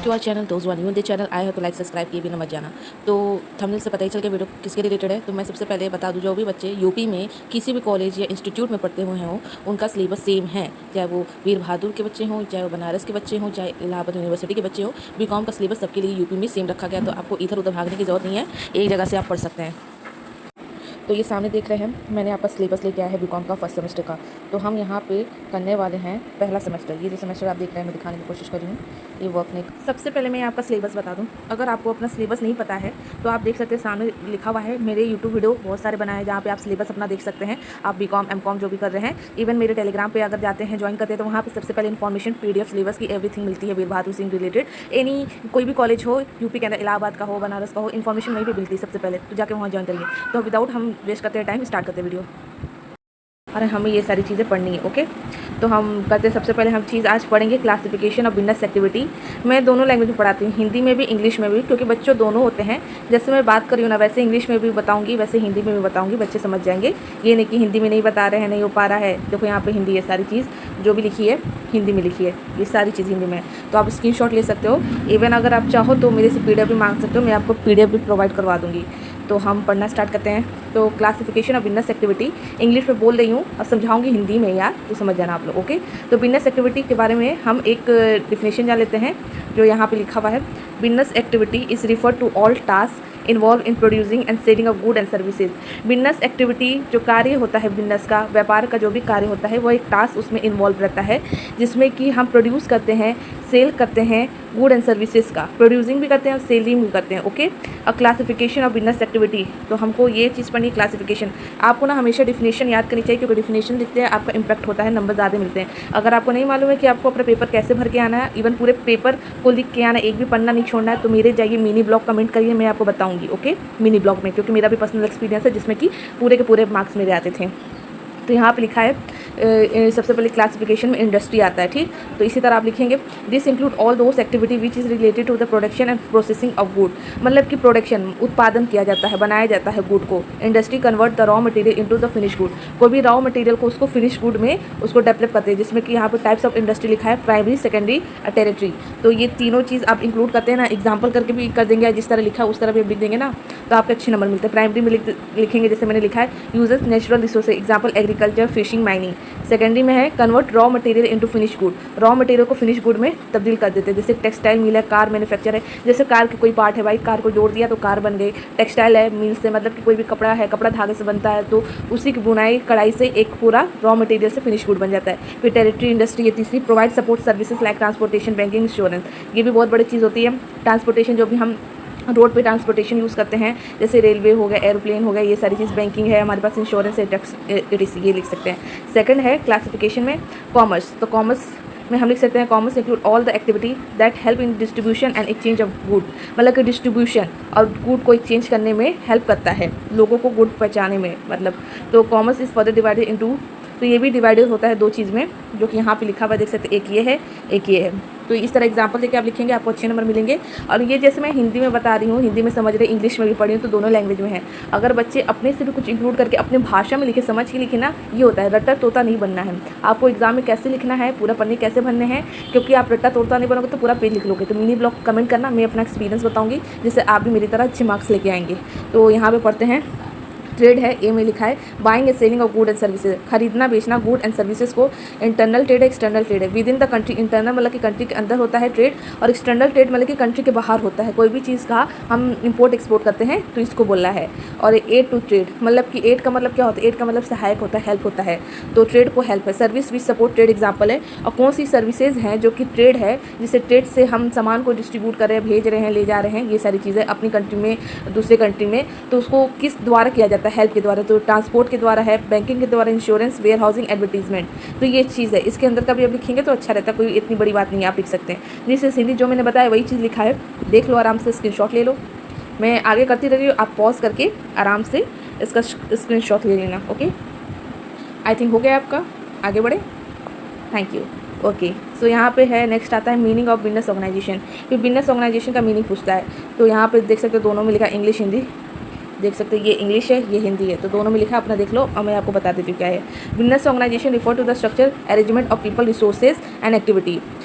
To our channel those one you the channel आए हो तो लाइक सब्सक्राइब किए बिना मत जाना। तो थंबनेल से पता ही चल के वीडियो किसके रिलेटेड है। तो मैं सबसे पहले बता दूं, जो भी बच्चे यूपी में किसी भी कॉलेज या इंस्टीट्यूट में पढ़ते हुए हों उनका सिलेबस सेम है, चाहे वो वीर बहादुर के बच्चे हों, चाहे वो बनारस के बच्चे हों, चाहे इलाहाबाद यूनिवर्सिटी के बच्चे हों। बीकॉम का सिलेबस सबके लिए यूपी में सेम रखा गया, तो आपको इधर उधर भागने की जरूरत नहीं है, एक जगह से आप पढ़ सकते हैं। तो ये सामने देख रहे हैं, मैंने आपका सिलेबस लेके आया है बीकॉम का फर्स्ट सेमेस्टर का। तो हम यहाँ पे करने वाले हैं पहला सेमेस्टर। ये जो सेमेस्टर आप देख रहे हैं मैं दिखाने की कोशिश कर रही हूँ, ये वर्क नहीं। सबसे पहले मैं आपका सिलेबस बता दूँ, अगर आपको अपना सिलेबस नहीं पता है तो आप देख सकते हैं सामने लिखा हुआ है। मेरे यूट्यूब वीडियो बहुत सारे बनाए हैं जहाँ पे आप सिलेबस अपना देख सकते हैं। आप बीकॉम एमकॉम जो भी कर रहे हैं, इवन मेरे टेलीग्राम पे अगर जाते हैं ज्वाइन करते हैं तो वहाँ पे सबसे पहले इन्फॉर्मेशन PDF सिलेबस की एवरीथिंग मिलती है वीर बहादुर सिंह रिलेटेड। एनी कोई भी कॉलेज हो, यूपी के अंदर इलाहाबाद का हो, बनारस का हो, इन्फॉर्मेशन वहीं पे मिलती है सबसे पहले। तो जाके वहाँ ज्वाइन करिए। तो विदाउट हम वेस्ट करते हैं टाइम, स्टार्ट करते वीडियो। और हमें ये सारी चीज़ें पढ़नी है, ओके। तो हम करते सबसे पहले हम चीज़ आज पढ़ेंगे क्लासिफिकेशन ऑफ बिजनेस एक्टिविटी। मैं दोनों लैंग्वेज में पढ़ाती हूँ, हिंदी में भी इंग्लिश में भी, क्योंकि बच्चों दोनों होते हैं। जैसे मैं बात कर रही हूँ ना, वैसे इंग्लिश में भी बताऊँगी, वैसे हिंदी में भी बताऊँगी, बच्चे समझ जाएंगे। ये नहीं कि हिंदी में नहीं बता रहे हैं, नहीं हो पा रहा है। देखो यहाँ पर हिंदी है, सारी चीज़ जो भी लिखी है हिंदी में लिखी है, ये सारी चीज़ हिंदी में है। तो आप स्क्रीनशॉट ले सकते हो। इवन अगर आप चाहो तो मेरे से PDF भी मांग सकते हो, मैं आपको PDF भी प्रोवाइड करवा दूँगी। तो हम पढ़ना स्टार्ट करते हैं। तो classification of business activity, English में बोल रही हूँ और समझाऊंगी हिंदी में यार, तो समझ जाना आप लोग, ओके। तो बिजनेस एक्टिविटी के बारे में हम एक डिफिनेशन जान लेते हैं जो यहाँ पे लिखा हुआ है। Business activity is refer to all task involve in producing and selling of good and services. Business activity जो कार्य होता है, बिजनेस का, व्यापार का जो भी कार्य होता है, वो एक टास्क उसमें इन्वॉल्व रहता है, जिसमें कि हम प्रोड्यूस करते हैं, सेल करते हैं गुड एंड सर्विसेज का, प्रोड्यूसिंग भी करते हैं और सेलिंग भी करते हैं, ओके। और क्लासिफिकेशन ऑफ बिजनेस एक्टिविटी, तो हमको ये चीज़ पढ़नी, क्लासिफिकेशन। आपको ना हमेशा डिफिनेशन याद करनी चाहिए, क्योंकि डिफिनेशन लिखते हैं आपका इंपैक्ट होता है, नंबर ज़्यादा मिलते हैं। अगर आपको नहीं मालूम है कि आपको अपना पेपर कैसे भर के आना है, इवन पूरे पेपर को लिख के आना, एक भी पन्ना नहीं छोड़ना है, तो मेरे जाइए मिनी ब्लॉग कमेंट करिए, मैं आपको बताऊँगी, ओके, मिनी ब्लॉग में, क्योंकि मेरा भी पर्सनल एक्सपीरियंस है जिसमें कि पूरे के पूरे मार्क्स मेरे आते थे। तो यहाँ पे लिखा है सबसे पहले क्लासिफिकेशन में इंडस्ट्री आता है, ठीक। तो इसी तरह आप लिखेंगे, this include all those activity which is related to the production and processing of good. मतलब कि प्रोडक्शन, उत्पादन किया जाता है, बनाया जाता है गुड को। Industry convert the raw material into the finish good. कोई भी रॉ मटेरियल को उसको फिनिश गुड में उसको डेवलप करते हैं, जिसमें कि यहाँ पर टाइप्स ऑफ इंडस्ट्री लिखा है, प्राइमरी, सेकेंडरी, टेरिटरी। तो ये तीनों चीज़ आप इंक्लूड करते हैं ना, एग्जाम्पल करके भी कर देंगे, जिस तरह लिखा है उस तरह भी लिख देंगे ना, तो आपके अच्छे नंबर मिलते हैं। प्राइमरी में लिखेंगे, जैसे मैंने लिखा है, uses natural resources, example agriculture, fishing, mining. Secondary में है, convert raw material into finish good. Raw material को फिनिश गुड में तब्दील कर देते हैं, जैसे टेक्सटाइल मिल है, कार मैन्युफैक्चर है, जैसे कार के कोई पार्ट है भाई, कार को जोड़ दिया तो कार बन गई। टेक्सटाइल है, मिल से मतलब कि कोई भी कपड़ा है, कपड़ा धागे से बनता है, तो उसी की बुनाई कढ़ाई से एक पूरा रॉ मटेरियल से फिनिश गुड बन जाता है। फिर टेरिटरी इंडस्ट्री है तीसरी, provide support services like transportation, banking, insurance. ये भी बहुत बड़ी चीज़ होती है। ट्रांसपोर्टेशन, जो भी हम रोड पे ट्रांसपोर्टेशन यूज़ करते हैं, जैसे रेलवे हो गया, एरोप्लेन हो गया, ये सारी चीज़। बैंकिंग है हमारे पास, इंश्योरेंस है, टैक्स, ये लिख सकते हैं। सेकंड है क्लासिफिकेशन में कॉमर्स। तो कॉमर्स में हम लिख सकते हैं, commerce include all the activity that help in distribution and exchange of good. मतलब कि डिस्ट्रीब्यूशन और गुड को एक्सचेंज करने में हेल्प करता है, लोगों को गुड पहुँचाने में, मतलब। तो commerce is further divided into, तो ये भी डिवाइडेड होता है दो चीज़ में, जो कि यहाँ पे लिखा हुआ देख सकते हैं, एक ये है, एक ये है। तो इस तरह एग्जांपल देके आप लिखेंगे, आपको अच्छे नंबर मिलेंगे। और ये जैसे मैं हिंदी में बता रही हूँ, हिंदी में समझ रहे, इंग्लिश में भी पढ़ी हूँ, तो दोनों लैंग्वेज में है। अगर बच्चे अपने से भी कुछ इंक्लूड करके अपने भाषा में लिखे, समझ के लिखे ना, ये होता है, रट्टा तोता नहीं बनना है। आपको एग्जाम में कैसे लिखना है, पूरा पन्ने कैसे भरने हैं, क्योंकि आप रट्टा तोता नहीं बनोगे तो पूरा पेज लिख लोगे। तो मिनी ब्लॉग कमेंट करना, मैं अपना एक्सपीरियंस बताऊँगी, जिससे आप भी मेरी तरह अच्छे मार्क्स लेके आएंगे। तो यहाँ पर पढ़ते हैं, ट्रेड है, ए में लिखा है, buying and selling of good and services, खरीदना बेचना गुड एंड सर्विसेज को। इंटरनल ट्रेड है, एक्सटर्नल ट्रेड है। With in the country, internal मतलब कि कंट्री के अंदर होता है ट्रेड, और एक्सटर्नल ट्रेड मतलब कि कंट्री के बाहर होता है। कोई भी चीज़ का हम इंपोर्ट एक्सपोर्ट करते हैं तो इसको बोलना है। और एड टू ट्रेड, मतलब कि एड का मतलब क्या होता है, एड का मतलब सहायक होता है, हेल्प होता है, तो ट्रेड को हेल्प है। Service which support trade example है। और कौन सी सर्विसेज हैं जो कि ट्रेड है, जिससे ट्रेड से हम सामान को डिस्ट्रीब्यूट कर रहे हैं, भेज रहे हैं, ले जा रहे हैं, ये सारी चीज़ें अपनी कंट्री में दूसरे कंट्री में, तो उसको किस द्वारा किया जाता है, हेल्प के द्वारा। तो ट्रांसपोर्ट के द्वारा है, बैंकिंग के द्वारा, इंश्योरेंस, वेयर हाउसिंग, एडवर्टीजमेंट। तो ये चीज़ है, इसके अंदर का भी आप लिखेंगे तो अच्छा रहता है, कोई इतनी बड़ी बात नहीं है, आप लिख सकते हैं। जैसे हिंदी जो मैंने बताया वही चीज़ लिखा है, देख लो आराम से, स्क्रीनशॉट ले लो। मैं आगे करती रह रही हूँ, आप पॉज करके आराम से इसका स्क्रीनशॉट ले लेना, ओके। आई थिंक हो गया आपका, आगे बढ़े, थैंक यू, ओके। सो यहाँ पे है, नेक्स्ट आता है मीनिंग ऑफ बिजनेस ऑर्गेनाइजेशन। फिर बिजनेस ऑर्गेनाइजेशन का मीनिंग पूछता है, तो यहाँ पे देख सकते हो दोनों में लिखा इंग्लिश हिंदी, देख सकते हैं, ये इंग्लिश है, ये हिंदी है, तो दोनों में लिखा है, अपना देख लो और मैं आपको बता देती हूँ क्या है। Business organisation refer to the structure arrangement of people, resources and activity.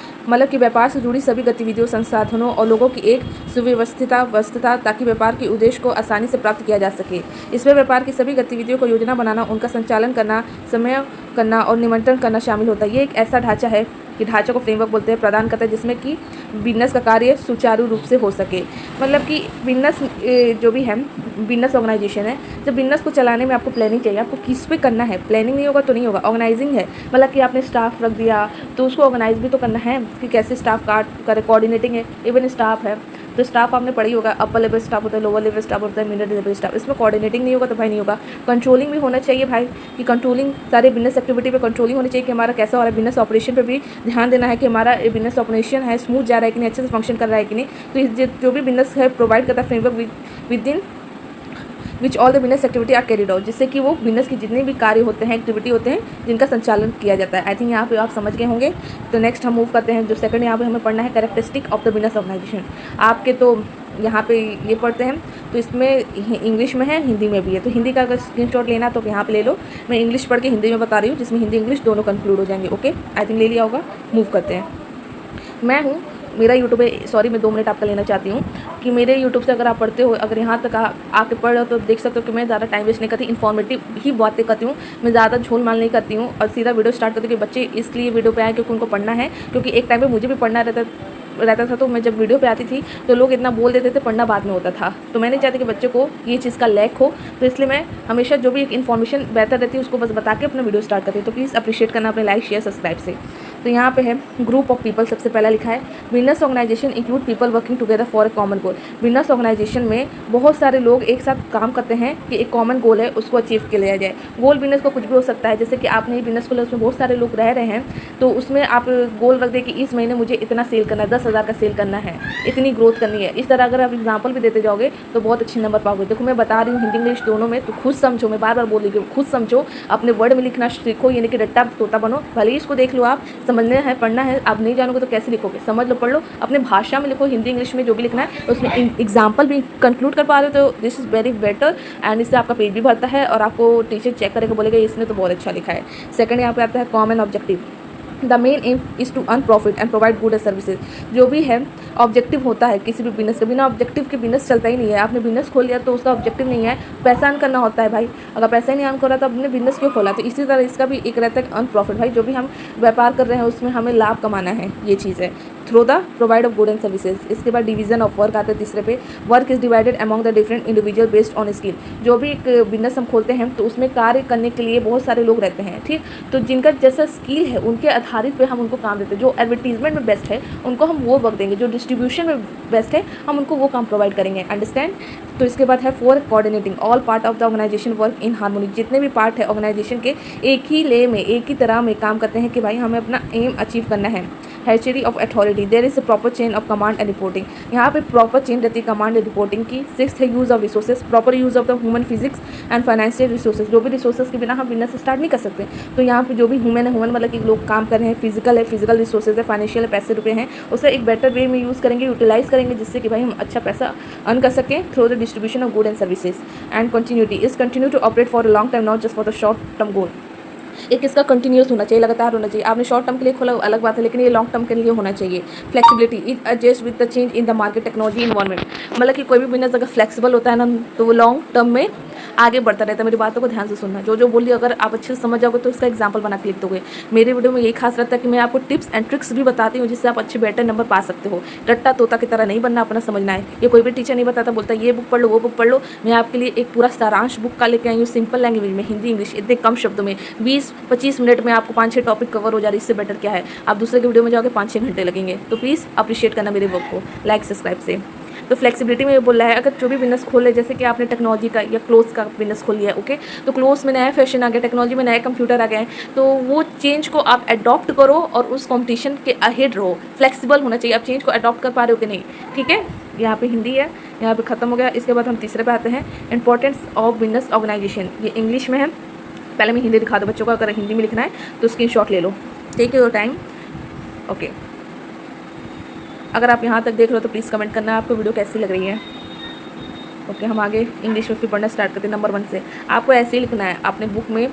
मतलब कि व्यापार से जुड़ी सभी गतिविधियों, संसाधनों और लोगों की एक सुव्यवस्थिता ताकि व्यापार के उद्देश्य को आसानी से प्राप्त किया जा सके। इसमें व्यापार की सभी गतिविधियों को योजना बनाना, उनका संचालन करना, समय करना और नियंत्रण करना शामिल होता है। ये एक ऐसा ढांचा है कि ढांचे को फ्रेमवर्क बोलते हैं, प्रदान करता है जिसमें कि बिजनेस का कार्य सुचारू रूप से हो सके। मतलब कि बिजनेस जो भी है, बिजनेस ऑर्गेनाइजेशन है, जब बिजनेस को चलाने में आपको प्लानिंग चाहिए, आपको किस पे करना है, प्लानिंग नहीं होगा तो नहीं होगा। ऑर्गेनाइजिंग है, मतलब कि आपने स्टाफ रख दिया तो उसको ऑर्गेनाइज भी तो करना है कि कैसे स्टाफ करे। कोऑर्डिनेटिंग है, इवन स्टाफ है तो स्टाफ आपने पढ़ी होगा, अपर लेवल स्टाफ होता है, लोअर लेवल स्टाफ होता है, मिडिल लेवल स्टाफ। इसमें कोऑर्डिनेटिंग नहीं होगा तो भाई नहीं होगा। कंट्रोलिंग भी होना चाहिए भाई, कि कंट्रोलिंग सारे बिजनेस एक्टिविटी पे कंट्रोलिंग होनी चाहिए कि हमारा कैसा हो रहा है। बिजनेस ऑपरेशन पे भी ध्यान देना है कि हमारा बिजनेस ऑपरेशन है स्मूथ जा रहा है कि नहीं, अच्छे से फंक्शन कर रहा है कि नहीं। तो जो भी बिजनेस है प्रोवाइड करता है framework within which all the business activity are carried out, जिससे कि वो बिजनेस की जितने भी कार्य होते हैं, एक्टिविटी होते हैं, जिनका संचालन किया जाता है। आई थिंक यहाँ पे आप समझ गए होंगे। तो नेक्स्ट हम मूव करते हैं। जो सेकंड यहाँ पे हमें पढ़ना है characteristic of the business organisation. आपके तो यहाँ पे ये पढ़ते हैं तो इसमें इंग्लिश में है, हिंदी में भी है। तो हिंदी का अगर स्क्रीनशॉट लेना तो यहाँ पे ले लो। मैं इंग्लिश पढ़ के हिंदी में बता रही हूँ, जिसमें हिंदी इंग्लिश दोनों कंक्लूड हो जाएंगे। ओके, आई थिंक ले लिया होगा। मूव करते हैं। मैं हूँ, मेरा यूट्यूब है, सॉरी मैं 2 मिनट आपका लेना चाहती हूँ कि मेरे यूट्यूब से अगर आप पढ़ते हो, अगर यहाँ तक आके पढ़ रहे हो तो देख सकते हो कि मैं ज़्यादा टाइम वेस्ट नहीं करती, इन्फॉर्मेटिव ही बातें करती हूँ। मैं ज़्यादा झोल माल नहीं करती हूँ और सीधा वीडियो स्टार्ट करती हूँ कि बच्चे इसलिए वीडियो पे आए क्योंकि उनको पढ़ना है। क्योंकि एक टाइम पे मुझे भी पढ़ना रहता था, तो मैं जब वीडियो पे आती थी तो लोग इतना बोल देते थे, पढ़ना बाद में होता था। तो मैं नहीं चाहती कि बच्चे को ये चीज़ का लैक हो, तो इसलिए मैं हमेशा जो भी एक इन्फॉर्मेशन बेहतर रहती है उसको बस बता के अपना वीडियो स्टार्ट करती हूँ। तो प्लीज़ अप्रिशिएट करना अपने लाइक शेयर सब्सक्राइब से। तो यहाँ पे है ग्रुप ऑफ पीपल, सबसे पहला लिखा है business organisation include people working together for a common goal. Business organisation में बहुत सारे लोग एक साथ काम करते हैं कि एक कॉमन गोल है उसको अचीव किया लिया जाए। गोल बिजनेस को कुछ भी हो सकता है, जैसे कि आपने बिजनेस खोला, उसमें बहुत सारे लोग रह रहे हैं, तो उसमें आप गोल रख दें कि इस महीने मुझे इतना सेल करना है, 10,000 का सेल करना है, इतनी ग्रोथ करनी है। इस तरह अगर आप एग्जाम्पल भी देते जाओगे तो बहुत अच्छे नंबर पाओगे। देखो मैं बता रही हूँ हिंदी इंग्लिश दोनों में, तो खुद समझो, मैं बार बार बोल रही हूँ, खुद समझो, अपने वर्ड में लिखना सीखो, यानी कि रट्टा तोता बनो। भले ही इसको देख लो, आप समझना है, पढ़ना है, आप नहीं जानोगे तो कैसे लिखोगे, समझ लो, पढ़ लो, अपने भाषा में लिखो, हिंदी इंग्लिश में जो भी लिखना है उसमें एग्जाम्पल भी कंक्लूड कर पा रहे हो तो this is very better. And इससे आपका पेज भी भरता है और आपको टीचर चेक करेगा, बोलेगा इसने तो बहुत अच्छा लिखा है। सेकंड यहाँ पे आता है common objective. The main aim is to earn profit and provide good services. जो भी है ऑब्जेक्टिव होता है किसी भी बिजनेस का, बिना ऑब्जेक्टिव के बिजनेस चलता ही नहीं है। आपने बिजनेस खोल लिया तो उसका ऑब्जेक्टिव नहीं है पैसा अर्न करना होता है भाई। अगर पैसा ही नहीं अर्न कर रहा तो आपने बिजनेस क्यों खोला। तो इसी तरह इसका भी एक रहता है अर्न प्रॉफिट। भाई जो भी हम व्यापार कर रहे हैं उसमें हमें लाभ कमाना है, ये चीज़ है। Through the provide of good and services. इसके बाद डिवीजन ऑफ वर्क आता है तीसरे पे। Work is divided among the different individual based on skill. जो भी एक बिजनेस हम खोलते हैं तो उसमें कार्य करने के लिए बहुत सारे लोग रहते हैं, ठीक। तो जिनका जैसा स्किल है उनके आधारित पे हम उनको काम देते हैं। जो एडवर्टीजमेंट में बेस्ट है उनको हम वो वर्क देंगे, जो डिस्ट्रीब्यूशन में बेस्ट है हम उनको वो काम प्रोवाइड करेंगे। अंडरस्टैंड। तो इसके बाद है for coordinating all part of the organisation work in harmony. जितने भी पार्ट है ऑर्गेनाइजेशन के एक ही ले में, एक ही तरह में काम करते हैं कि भाई हमें अपना एम अचीव करना है। हेचरी of authority. There is a proper chain of command and reporting. यहाँ पे प्रॉपर चेन रहती है कमांड एंड रिपोर्टिंग की। सिक्स्थ है use of resources. Proper use of the human physics and financial resources. जो भी रिसोर्सेज के बिना हम बिजनेस स्टार्ट नहीं कर सकते। तो यहाँ पे जो भी ह्यूमन है, ह्यूमन मतलब कि लोग काम कर रहे हैं, फिजिकल है, फिजिकल रिसोर्सेज है, फाइनेंशियल है, पैसे रुपए हैं, उसे एक बेटर वे में यूज़ करेंगे, यूटिलाइज करेंगे, जिससे कि भाई हम अच्छा पैसा अर्न कर सकें through the distribution of good and services. And continuity is continue to operate for a long time, not just for the short term goal. एक इसका कंटिन्यूस होना चाहिए, लगातार होना चाहिए। आपने शॉर्ट टर्म के लिए खोला अलग बात है, लेकिन ये लॉन्ग टर्म के लिए होना चाहिए। Flexibility it adjust with the change in the market technology environment. मतलब कि कोई भी बिजनेस अगर फ्लेक्सिबल होता है ना तो वो लॉन्ग टर्म में आगे बढ़ता रहता है। मेरी बातों को ध्यान से सुनना, जो बोली अगर आप अच्छे से समझ जाओगे तो इसका एग्जांपल बना के लिख दोगे। मेरे वीडियो में यही खास रहता है कि मैं आपको टिप्स एंड ट्रिक्स भी बताती हूँ जिससे आप अच्छे बेटर नंबर पा सकते हो। रट्टा तोता की तरह नहीं बनना, अपना समझना है। ये कोई भी टीचर नहीं बताता, बोलता ये बुक पढ़ लो, वो बुक पढ़ लो। मैं आपके लिए एक पूरा सारांश बुक का लेके आई हूँ, सिंपल लैंग्वेज में, हिंदी इंग्लिश, इतने कम शब्दों में 20-25 मिनट में आपको 5-6 टॉपिक कवर हो जा रही है। इससे बेटर क्या है। आप दूसरे के वीडियो में जाओगे 5-6 घंटे लगेंगे। तो प्लीज़ अप्रिशिएट करना मेरे वर्क को लाइक सब्सक्राइब से। तो फ्लेक्सिबिलिटी में ये बोल रहा है, अगर जो भी बिजनेस खोले, जैसे कि आपने टेक्नोलॉजी का या क्लोथ्स का बिजनेस खोल लिया, ओके, तो क्लोथ्स में नया फैशन आ गया, टेक्नोलॉजी में नया कंप्यूटर आ गया है, तो वो चेंज को आप अडॉप्ट करो और उस कंपटीशन के अहेड रहो। फ्लेक्सिबल होना चाहिए, आप चेंज को अडॉप्ट कर पा रहे हो कि नहीं, ठीक है। यहाँ पे हिंदी है, यहाँ पे ख़त्म हो गया। इसके बाद हम तीसरे पे आते हैं, इंपॉर्टेंस ऑफ बिजनेस ऑर्गेनाइजेशन। ये इंग्लिश में है, पहले मैं हिंदी दिखा दूँ बच्चों को, अगर हिंदी में लिखना है तो स्क्रीनशॉट ले लो, टेक योर टाइम, ओके। अगर आप यहाँ तक देख रहे हो तो प्लीज़ कमेंट करना आपको वीडियो कैसी लग रही है। ओके, हम आगे इंग्लिश में फिर पढ़ना स्टार्ट करते हैं। नंबर 1 से आपको ऐसे ही लिखना है, आपने बुक में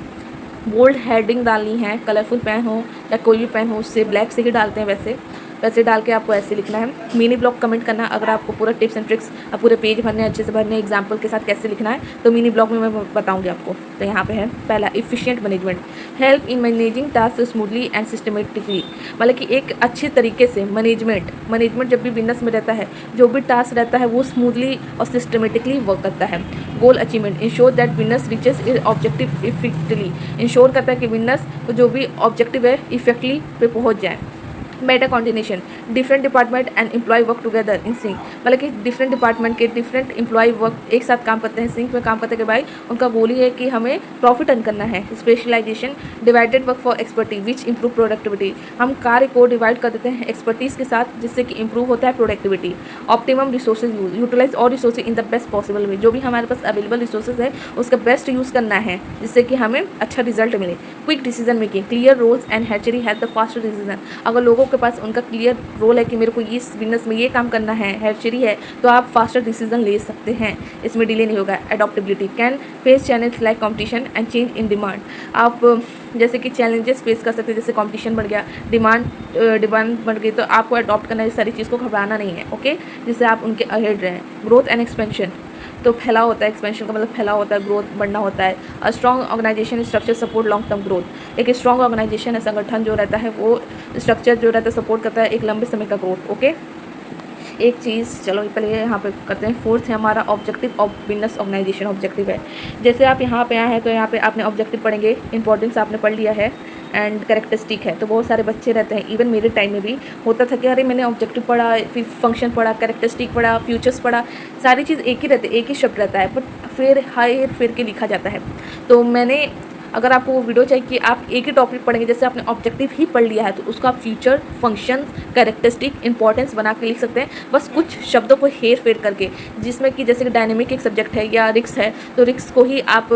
बोल्ड हेडिंग डालनी है, कलरफुल पेन हो या कोई भी पेन हो, उससे ब्लैक से ही डालते हैं वैसे, वैसे डाल के आपको ऐसे लिखना है। मिनी ब्लॉग कमेंट करना अगर आपको पूरा टिप्स एंड ट्रिक्स, पूरे पेज भरने अच्छे से भरने, एग्जाम्पल के साथ कैसे लिखना है तो मिनी ब्लॉग में मैं बताऊँगी आपको। तो यहाँ पे है पहला, efficient management, help in managing task smoothly and systematically. मतलब कि एक अच्छे तरीके से मैनेजमेंट जब भी बिजनेस में रहता है, जो भी टास्क रहता है वो स्मूथली और सिस्टमेटिकली वर्क करता है। गोल achievement, ensure that business reaches is objective इफेक्टली, ensure करता है कि बिजनेस को जो भी ऑब्जेक्टिव है इफेक्टली पे पहुंच जाए। मेटा coordination, different department and employ work together in sync, मतलब कि डिफरेंट डिपार्टमेंट के डिफरेंट एम्प्लॉय वर्क एक साथ काम करते हैं, सिंक में काम करते हैं कि भाई उनका गोल ही है कि हमें प्रॉफिट अर्न करना है। Specialisation, divided work for expertise which improve productivity, हम कार्य को डिवाइड कर देते हैं एक्सपर्टीज के साथ जिससे कि इंप्रूव होता है productivity. Optimum resources use, utilize और resources in the best possible way, जो भी हमारे पास अवेलेबल रिसोर्सेज है उसका बेस्ट यूज़ करना है जिससे कि हमें अच्छा रिजल्ट मिले। Quick decision making, clear roles and हैचरी हैज द फास्टर डिसीजन, अगर लोगों के पास उनका क्लियर रोल है कि मेरे को इस बिजनेस में ये काम करना है, हैचरी है, तो आप फास्टर डिसीजन ले सकते हैं, इसमें डिले नहीं होगा। Adaptability, can face challenge like competition and change in demand, आप जैसे कि चैलेंजेस फेस कर सकते हैं, जैसे कंपटीशन बढ़ गया, डिमांड बढ़ गई, तो आपको अडॉप्ट करना है, सारी चीज़ को घबराना नहीं है, ओके, जिससे आप उनके अहेड रहें। ग्रोथ एंड एक्सपेंशन, तो फैला होता है, एक्सपेंशन का मतलब फैला होता है, ग्रोथ बढ़ना होता है। A strong organisation structure support long term growth, एक स्ट्रॉन्ग ऑर्गेनाइजेशन है, संगठन जो रहता है वो स्ट्रक्चर जो रहता है सपोर्ट करता है एक लंबे समय का ग्रोथ, ओके। एक चीज़ चलो पहले यहाँ पे करते हैं। फोर्थ है हमारा objective of business organisation, objective है, जैसे आप यहाँ पे आए हैं तो यहाँ पे आपने ऑब्जेक्टिव पढ़ेंगे, इंपॉर्टेंस आपने पढ़ लिया है, एंड कैरेक्टरिस्टिक है। तो बहुत सारे बच्चे रहते हैं, इवन मेरे टाइम में भी होता था कि अरे मैंने ऑब्जेक्टिव पढ़ा, फिर फंक्शन पढ़ा, कैरेक्टरिस्टिक पढ़ा, फ्यूचर्स पढ़ा, सारी चीज़ एक ही रहती है, एक ही शब्द रहता है, बट फिर हायर फिर के लिखा जाता है। तो मैंने, अगर आपको वो वीडियो चाहिए कि आप एक ही टॉपिक पढ़ेंगे, जैसे आपने ऑब्जेक्टिव ही पढ़ लिया है तो उसका फ्यूचर, फंक्शन, कैरेक्टरिस्टिक, इंपॉर्टेंस बना के लिख सकते हैं, बस कुछ शब्दों को हेर फेर करके, जिसमें कि जैसे कि डायनेमिक एक सब्जेक्ट है या रिक्स है, तो रिक्स को ही आप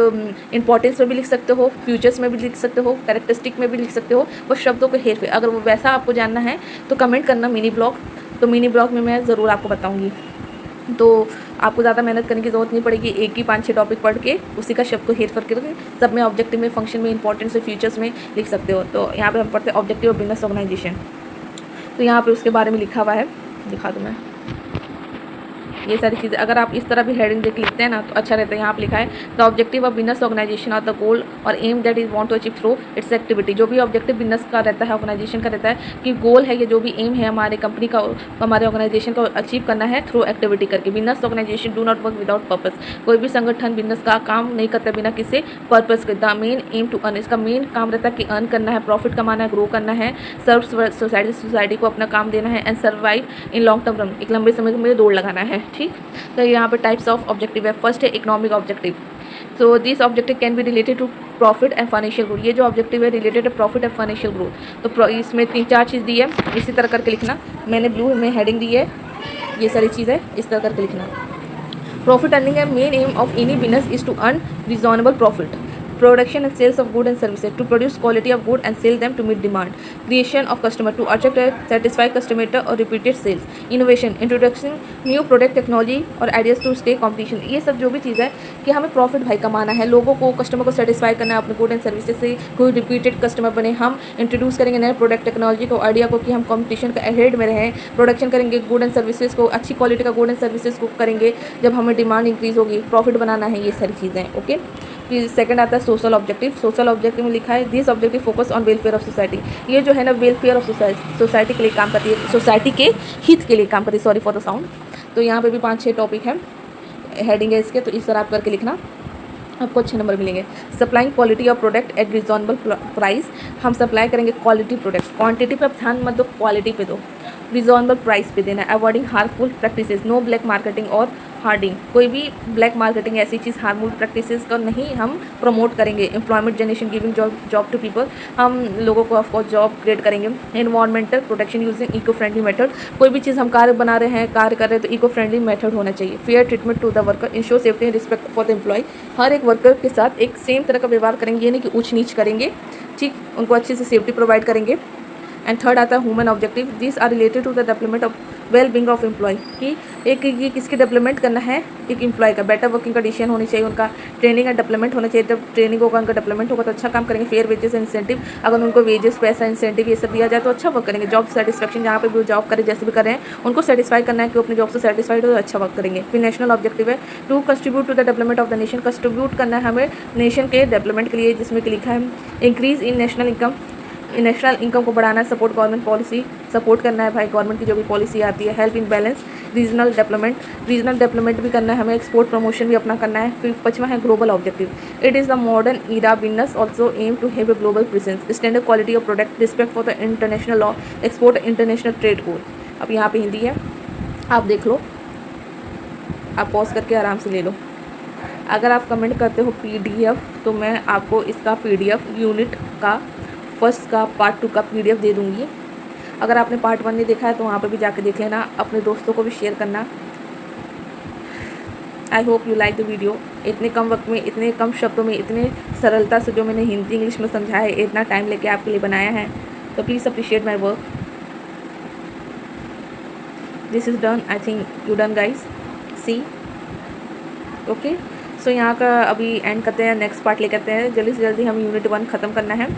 इंपॉर्टेंस में भी लिख सकते हो, फ्यूचर्स में भी लिख सकते हो, कैरेक्टरिस्टिक में भी लिख सकते हो, बस शब्दों को हेर फेर। अगर वो वैसा आपको जानना है तो कमेंट करना मिनी ब्लॉग, तो मिनी ब्लॉग में मैं ज़रूर आपको बताऊँगी। तो आपको ज़्यादा मेहनत करने की ज़रूरत नहीं पड़ेगी, एक ही 5-6 टॉपिक पढ़ के उसी का शब्द को हेर फेर करके सब में ऑब्जेक्टिव में, फंक्शन में, इंपॉर्टेंस में, फ्यूचर्स में लिख सकते हो। तो यहाँ पे हम पढ़ते हैं ऑब्जेक्टिव ऑफ बिजनेस ऑर्गेनाइजेशन, तो यहाँ पे उसके बारे में लिखा हुआ है, दिखा दूँ मैं ये सारी चीज़ें। अगर आप इस तरह भी हेडिंग देख लिखते हैं ना तो अच्छा रहता है। यहाँ पे लिखा है the objective of business organisation और द गोल और aim that is want to achieve through its activity, जो भी ऑब्जेक्टिव बिजनेस का रहता है, ऑर्गेनाइजेशन का रहता है कि गोल है, ये जो भी एम है हमारे कंपनी का, हमारे ऑर्गेनाइजेशन को अचीव करना है थ्रू एक्टिविटी करके। Business organisation do not work without purpose, कोई भी संगठन बिजनेस का काम नहीं करता बिना किसी पर्पस के। The main aim to earn, इसका मेन काम रहता है कि अर्न करना है, प्रॉफिट कमाना है, ग्रो करना है, सर्व सोसाइटी को अपना काम देना है, and survive in long term run, एक लंबे समय में दौड़ लगाना है, ठीक। तो यहाँ पे टाइप्स ऑफ ऑब्जेक्टिव है। फर्स्ट है economic objective, so this objective can be related to profit and financial growth, ये जो ऑब्जेक्टिव है related to profit and financial growth. तो इसमें 3-4 चीज़ दी है, इसी तरह करके लिखना। मैंने ब्लू में हेडिंग दी है, ये सारी चीज़ है, इस तरह करके लिखना। प्रॉफिट अर्निंग है, main aim of any business is to earn reasonable profit. Production and sales of goods and services, to produce quality of good and sell them to meet demand. Creation of customer, to attract and satisfy customer or repeated sales. Innovation, introducing new product technology और ideas to stay competition। ये सब जो भी चीज़ है कि हमें profit भाई कमाना है, लोगों को, कस्टमर को सेटिस्फाई करना है, अपने गुड एंड सर्विसेज से कोई रिपीटेड कस्टमर बने। हम इंट्रोड्यूस करेंगे नए प्रोडक्ट टेक्नोलॉजी को, आइडिया को, कि हम कंपटीशन का अहेड में रहें। प्रोडक्शन करेंगे गुड एंड सर्विसेज को, अच्छी क्वालिटी का गुड एंड सर्विसेज को करेंगे, जब हमें डिमांड इंक्रीज होगी, प्रॉफिट बनाना है, ये सारी चीज़ें, ओके। फिर सेकंड आता है सोशल ऑब्जेक्टिव। सोशल ऑब्जेक्टिव में लिखा है this objective focus on welfare of society, ये जो है ना वेलफेयर ऑफ सोसाइटी के लिए काम करती है, सोसाइटी के हित के लिए काम करती है, सॉरी फॉर द साउंड। तो यहाँ पे भी 5-6 टॉपिक है, हेडिंग है इसके, तो इस तरह आप करके लिखना, आपको अच्छे नंबर मिलेंगे। Supplying quality of product at reasonable price, हम सप्लाई करेंगे क्वालिटी प्रोडक्ट्स, क्वांटिटी पे ध्यान मत दो, क्वालिटी पे दो, रिजनेबल प्राइस पे देना। Avoiding harmful practices, no black marketing और हार्डिंग, कोई भी ब्लैक मार्केटिंग ऐसी चीज़, हार्मफुल प्रैक्टिसेस का नहीं हम प्रमोट करेंगे। Employment generation, giving job to people, हम लोगों को ऑफकोर्स जॉब क्रिएट करेंगे। Environmental protection using eco friendly method, कोई भी चीज़ हम कार्य बना रहे हैं, कार्य कर रहे हैं तो इको फ्रेंडली मेथड होना चाहिए। Fair treatment to the worker, ensure safety and respect for the employ, हर एक वर्कर के साथ एक सेम तरह का व्यवहार करेंगे, ये नहीं कि ऊंच नीच करेंगे, ठीक, उनको अच्छे से सेफ्टी प्रोवाइड करेंगे। एंड थर्ड आता है human objective, this are related to the development of well being of employ कि एक ये किसकी डेवलपमेंट करना है, एक एम्प्लॉय का बेटर वर्किंग कंडीशन होनी चाहिए, उनका ट्रेनिंग एंड डेवलपमेंट होना चाहिए। जब ट्रेनिंग होगा, उनका डेवलपमेंट होगा तो अच्छा काम करेंगे। फेयर वेजेस इंसेंटिव, अगर उनको वेजेस, पैसा, इंसेंटिव ये सब दिया जाए तो अच्छा वर्क करेंगे। जॉब सेटिस्फेक्शन, जहाँ पे भी वो जॉब करें, जैसे भी कर रहे हैं उनको सेटिस्फाई करना है कि वो अपनी जॉब से सेटिस्फाइड हो तो अच्छा वर्क करेंगे। फिर नेशनल ऑब्जेक्टिव है to contribute to the development of the nation, contribute करना है हमें नेशन के डेवलपमेंट के लिए, जिसमें कि लिखा है इंक्रीज इन नेशनल इनकम को बढ़ाना है, सपोर्ट गवर्नमेंट पॉलिसी, सपोर्ट करना है भाई गवर्नमेंट की जो भी पॉलिसी आती है। Help in balance regional development भी करना है हमें, एक्सपोर्ट प्रमोशन भी अपना करना है। फिर 5वां है global objective, it is the modern era business also aim to have a global presence, standard quality of product, respect for the international law, export international trade code. अब यहाँ पे हिंदी है, आप देख लो, आप पॉज करके आराम से ले लो। अगर आप कमेंट करते हो PDF तो मैं आपको इसका PDF यूनिट का फर्स्ट का पार्ट 2 का PDF दे दूँगी। अगर आपने पार्ट 1 नहीं देखा है तो वहाँ पे भी जाके देख लेना, अपने दोस्तों को भी शेयर करना। I hope you like the video. इतने कम वक्त में, इतने कम शब्दों में, इतने सरलता से जो मैंने हिंदी इंग्लिश में समझाया है, इतना टाइम लेके आपके लिए बनाया है, तो please appreciate my work. This is done, I think you done guys, see okay. So यहाँ का अभी एंड करते हैं, नेक्स्ट पार्ट ले करते हैं। जल्दी से जल्दी हम यूनिट 1 ख़त्म करना है,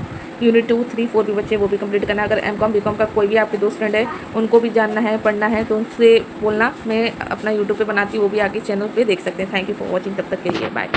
यूनिट 2, 3, 4 भी बच्चे वो भी कंप्लीट करना है। अगर MCOM BCOM का कोई भी आपके दोस्त फ्रेंड है, उनको भी जानना है, पढ़ना है, तो उनसे बोलना, मैं अपना यूट्यूब पे बनाती हूँ, वो भी आके चैनल पे देख सकते हैं। थैंक यू फॉर वॉचिंग, तब तक के लिए बाय।